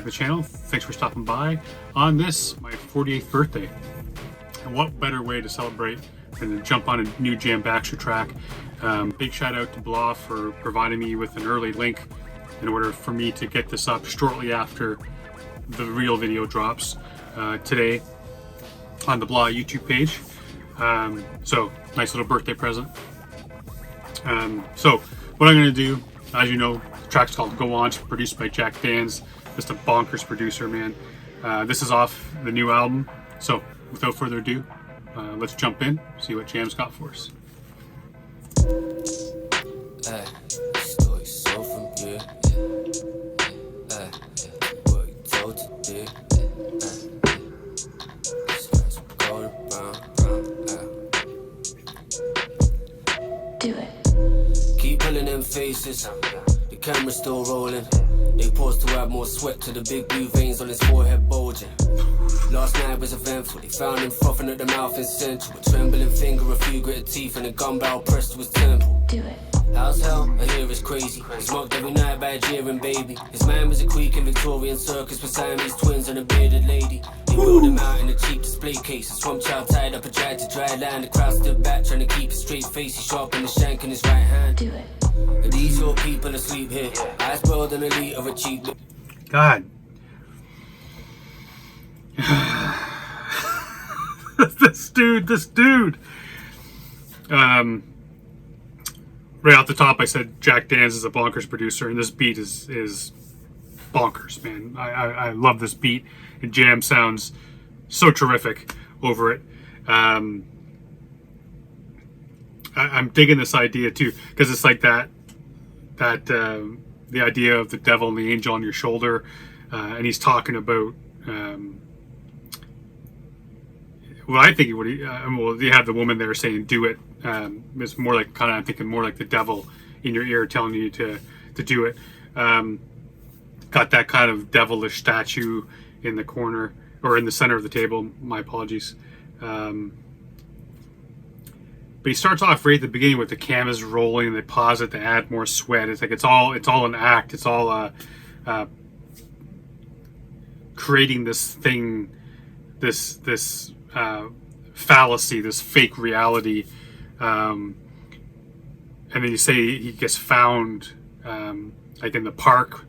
back to the channel. Thanks for stopping by on this, my 48th birthday. And what better way to celebrate than to jump on a new Jam Baxter track. Big shout out to Blah for providing me with an early link in order for me to get this up shortly after the real video drops today on the Blah YouTube page. So nice little birthday present. So what I'm going to do, as you know, the track's called Go On, produced by Jack Dan's, just a bonkers producer, man. This is off the new album. So without further ado, let's jump in, see what Jam's got for us. Story so from you. What you told to do. Scratch gold brown. Do it. Keep pulling them faces. The camera's still rolling. They pause to add more sweat to the big blue veins on his forehead bulging. Last night was eventful. They found him frothing at the mouth in Central. A trembling finger, a few gritted teeth, and a gun barrel pressed to his temple. Do it. How's hell? I hear it's crazy. He's mocked every night by a jeering baby. His man was a creek in Victorian circus with Siamese twins and a bearded lady. They rolled him out in a cheap display case. A swamp child tied up a drag to dry land. The crowd stood back trying to keep a straight face. He sharpened the shank in his right hand. Do it. Are these your people asleep here? Eyes broiled and elite of a cheap. God. this dude. Right off the top, I said Jack Dan's is a bonkers producer, and this beat is bonkers, man. I love this beat, and Jam sounds so terrific over it. I'm digging this idea too, because it's like that the idea of the devil and the angel on your shoulder, and he's talking about well, I think well, you have the woman there saying do it. It's more like I'm thinking more like the devil in your ear telling you to do it. Got that kind of devilish statue in the corner or in the center of the table. My apologies. But he starts off right at the beginning with the cameras rolling, and they pause it to add more sweat. It's like it's all an act. It's all creating this thing, this fallacy, this fake reality. And then you say he gets found like in the park,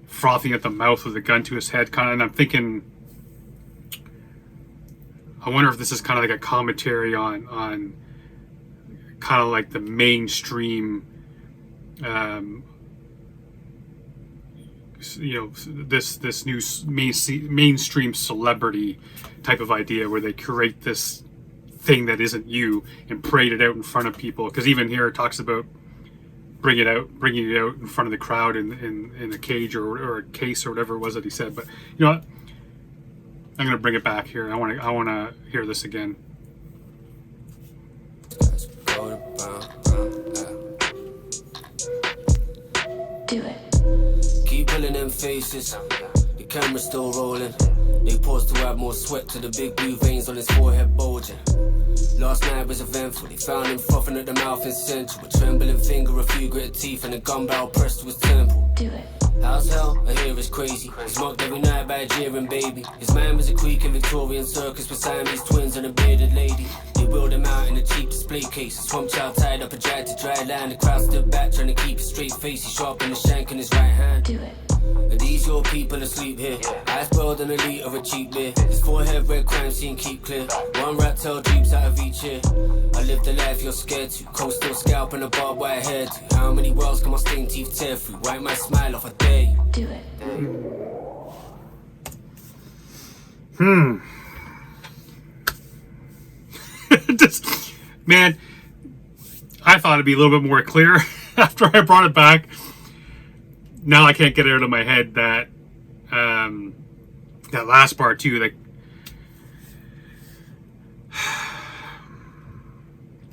frothing at the mouth with a gun to his head, kind of. And I'm thinking, I wonder if this is kind of like a commentary on kind of like the mainstream, this new mainstream celebrity type of idea where they curate this thing that isn't you and parade it out in front of people. Because even here it talks about bringing it out in front of the crowd in a cage or a case or whatever it was that he said. But you know what? I'm gonna bring it back here. I want to hear this again. Do it. Keep pulling them faces. The camera's still rolling. They pause to add more sweat to the big blue veins on his forehead bulging. Last night was eventful. They found him frothing at the mouth in Central. A trembling finger, a few gritted teeth, and a gun barrel pressed to his temple. Do it. How's hell? I hear it's crazy. He's mocked every night by a jeering baby. His man was a creek in Victorian circus with Siamese twins and a bearded lady. They wheeled him out in a cheap display case. A swamp child tied up a drag to dry land. The crowd stood back trying to keep a straight face. He sharpened the shank in his right hand. Do it. Are these your people asleep here? Eyes broiled and elite of a cheap beer. His forehead red crime scene keep clear. One rat tail droops out of each ear. I live the life you're scared to. Cold steel scalp and a barbed wire hair to. How many worlds can my stained teeth tear through? Wipe my smile off, I dare you. Do it. Man, I thought it'd be a little bit more clear after I brought it back. Now I can't get it out of my head that that last part too. Like,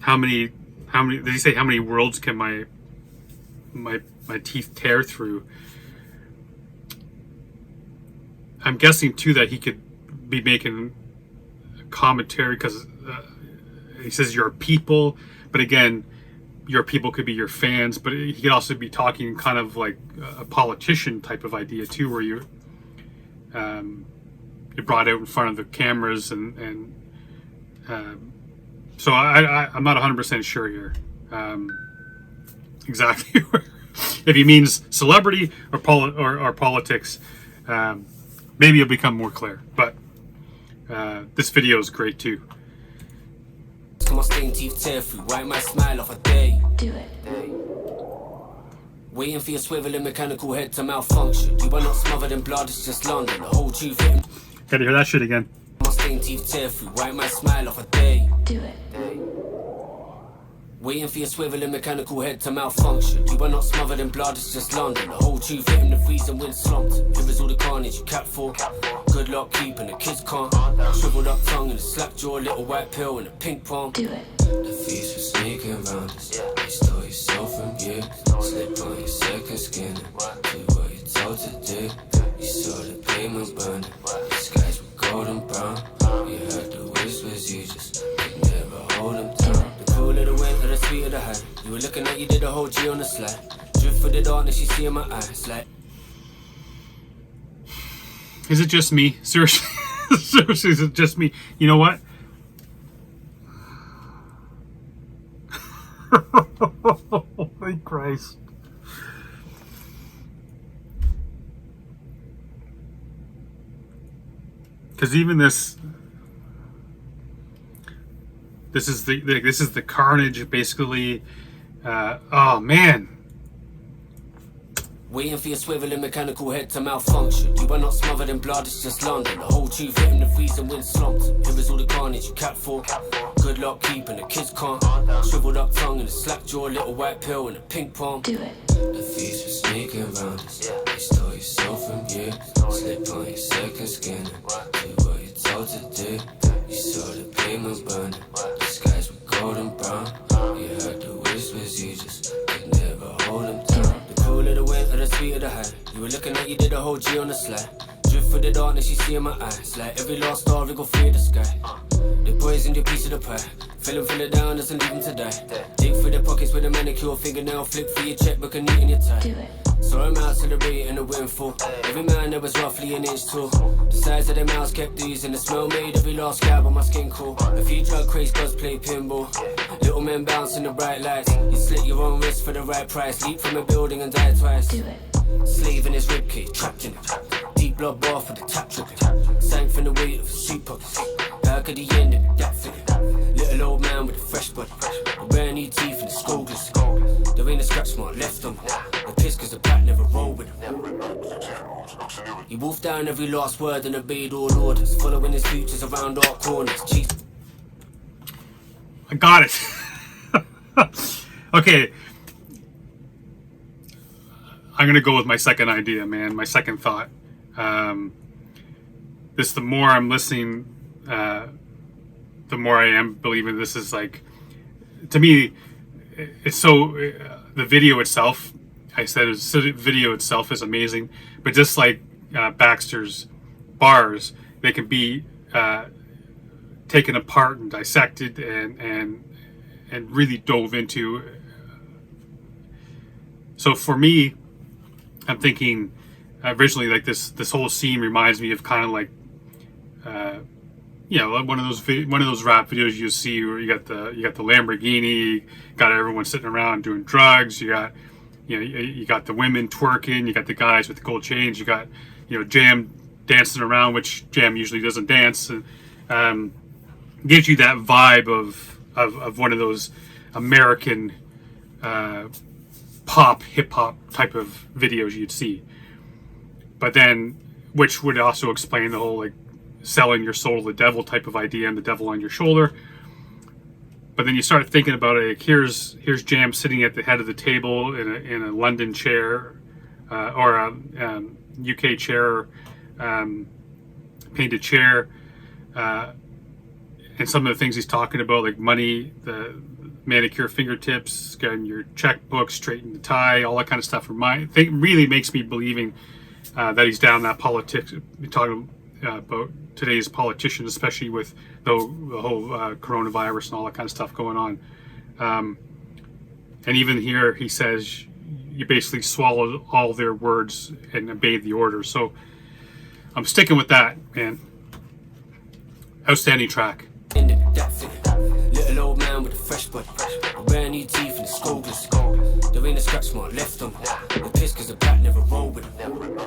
how many? Did he say how many worlds can my teeth tear through? I'm guessing too that he could be making a commentary because he says your people, but again, your people could be your fans, but he could also be talking kind of like a politician type of idea too, where brought out in front of the cameras, and so I'm not 100% sure here exactly if he means celebrity or politics. Maybe it'll become more clear, but this video is great too. Come on, stain teeth tear through, wipe my smile off a day. Do it. Waiting for your swiveling mechanical head to malfunction. You are not smothered in blood, it's just London. The whole truth hitting. Gotta hear that shit again. Come on, stain teeth tear through, wipe my smile off a day. Do it. Waiting for your swiveling mechanical head to malfunction. You are not smothered in blood, it's just London. The whole truth hitting the freezing wind slumped. Here is all the carnage you cap for. Good luck keeping the kids can't. Shriveled up tongue and a slack jaw, little white pill and a pink palm. Do it. The thieves were sneaking round us. They stole your soul from you. Slip on your second skin. Do what you're told to do. You saw the pavement burning. The skies were golden brown. You heard the whispers, you just could never hold them down. The cool of the wind or the sweet of the high. You were looking like you did a whole G on the slide. Drift for the darkness you see in my eyes. Like, is it just me? Seriously, seriously, is it just me? You know what? Holy Christ. Because even this is the carnage, basically. Oh man. waiting for your swiveling mechanical head to malfunction. You are not smothered in blood, it's just London. The whole truth hitting the freezing wind slumped. Here is all the carnage you cap for. Good luck keeping the kids can't. Shriveled up tongue and a slack jaw, little white pill and a pink palm. Do it. The thieves were sneaking round us. They stole your soul from you. Slip on your second skin. Do what you're told to do. You saw the pavement burning. The skies were golden brown. You heard the whispers, you just could never hold them down. The cool of the wind or the sweet of the high. You were looking like you did a whole G on the slide. Drift for the darkness you see in my eyes. Like every last star we go free the sky. They poisoned your piece of the pie. Fill it down, doesn't leave them to die. Dig through the pockets with a manicure fingernail. Flick for your checkbook and eating your tie. Do it. Saw him out celebrating a windfall. Every man there was roughly an inch tall. The size of their mouths kept oozing. The smell made every last scab on my skin cool. A few drug crazed gods play pinball. Little men bouncing the bright lights. You slit your own wrist for the right price. Leap from a building and die twice. Do it. Slave in his ribcage, trapped in it. Deep blood bath with the tap dripping. Sank from the weight of his soup pockets. How could he end it? That fitting. Little old man with a fresh body. A brand new teeth and a skull glisten. There ain't a scratch mark left on me. The piss cause the pack never rolled with him. He wolfed down every last word and obeyed all orders. Following his futures around all corners. Cheese. I got it. Okay. I'm gonna go with my second idea, man. My second thought. The more I'm listening, the more I am believing this is like, to me, it's so, the video itself, I said the video itself is amazing, but just like Baxter's bars, they can be taken apart and dissected and really dove into. So for me, I'm thinking originally like this whole scene reminds me of kind of like you know, one of those rap videos you see where you got the Lamborghini, got everyone sitting around doing drugs, you got the women twerking, you got the guys with the gold chains, you got Jam dancing around, which Jam usually doesn't dance, and gives you that vibe of one of those American pop hip hop type of videos you'd see. But then, which would also explain the whole like selling your soul to the devil type of idea and the devil on your shoulder. But then you start thinking about it, like here's Jam sitting at the head of the table in a London chair or a UK chair, painted chair, and some of the things he's talking about, like money, the manicure fingertips, getting your checkbook, straighten the tie, all that kind of stuff. Really makes me believing that he's down that politics. We're talking about today's politicians, especially with the whole coronavirus and all that kind of stuff going on. And even here, he says you basically swallowed all their words and obeyed the orders. So I'm sticking with that, man. Outstanding track. That thing. Little old man with a fresh body, brand new teeth and a skulless. There ain't a scratch mark left on him. The piss cause the black never rolled with him.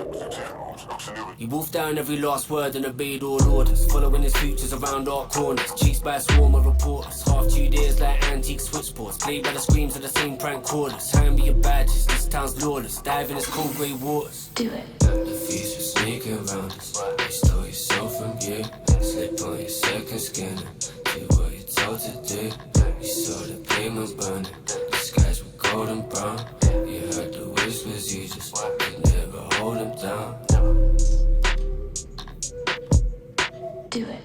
He wolfed down every last word and obeyed all orders, following his futures around all corners, chased by a swarm of reporters, half chewed ears like antique switchboards, played by the screams of the same prank callers. Hand me your badges, this town's lawless, dive in its cold grey waters. Do it. The thieves are sneaking around us, they stole your soul from you, slip on your second skin, do what you're told to do. You saw the pavement burning, the skies were golden brown, you heard the whispers, you just could never hold them down. Do it.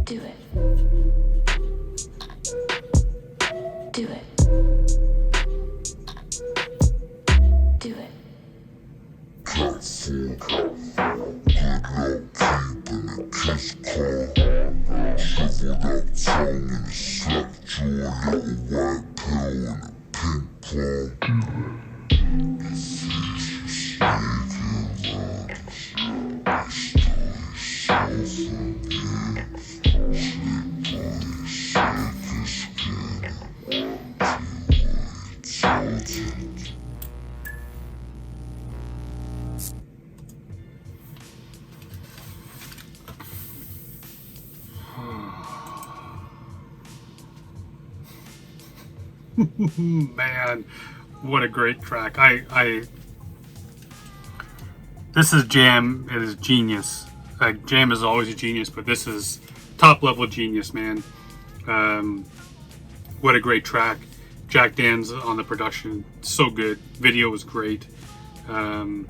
Do it. Do it. Do it. Shriveled up tongue and a slapped jaw, little white pill and a pink claw. The thieves were sneaking around us. They stole your soul from you. Slip on your second skin and do what you told to do. Man, what a great track. This is Jam. It is genius. Jam is always a genius, but this is top level genius, man. What a great track. Jack Dan's on the production, so good. Video was great. Man,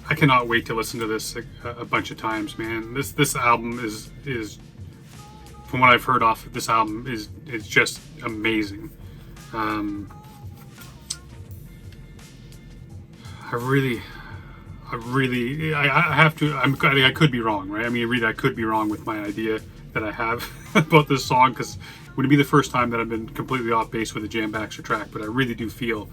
I cannot wait to listen to this a bunch of times, man. This album is from what I've heard off of this album is just amazing. I have to. I could be wrong, right? I mean, really, I could be wrong with my idea that I have about this song, because it wouldn't be the first time that I've been completely off base with a Jam Baxter track. But I really do feel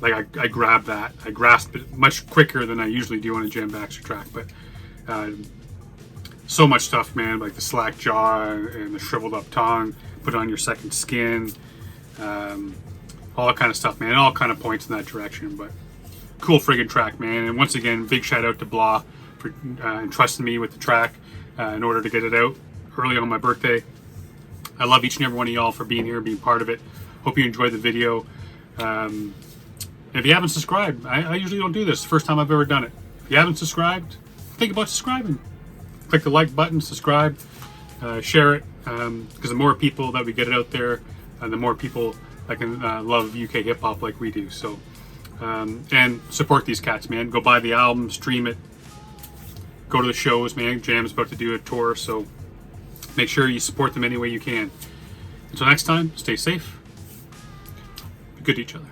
like I grabbed that. I grasped it much quicker than I usually do on a Jam Baxter track. But so much stuff, man, like the slack jaw and the shriveled up tongue, put on your second skin, all that kind of stuff, man. It all kind of points in that direction, but cool friggin' track, man. And once again, big shout out to Blah for entrusting me with the track in order to get it out early on my birthday. I love each and every one of y'all for being here, being part of it. Hope you enjoyed the video. If you haven't subscribed, I usually don't do this. First time I've ever done it. If you haven't subscribed, think about subscribing. Click the like button, subscribe, share it, because the more people that we get it out there, the more people that can love UK hip hop like we do. So, and support these cats, man. Go buy the album, stream it, go to the shows, man. Jam's about to do a tour, so make sure you support them any way you can. Until next time, stay safe, be good to each other.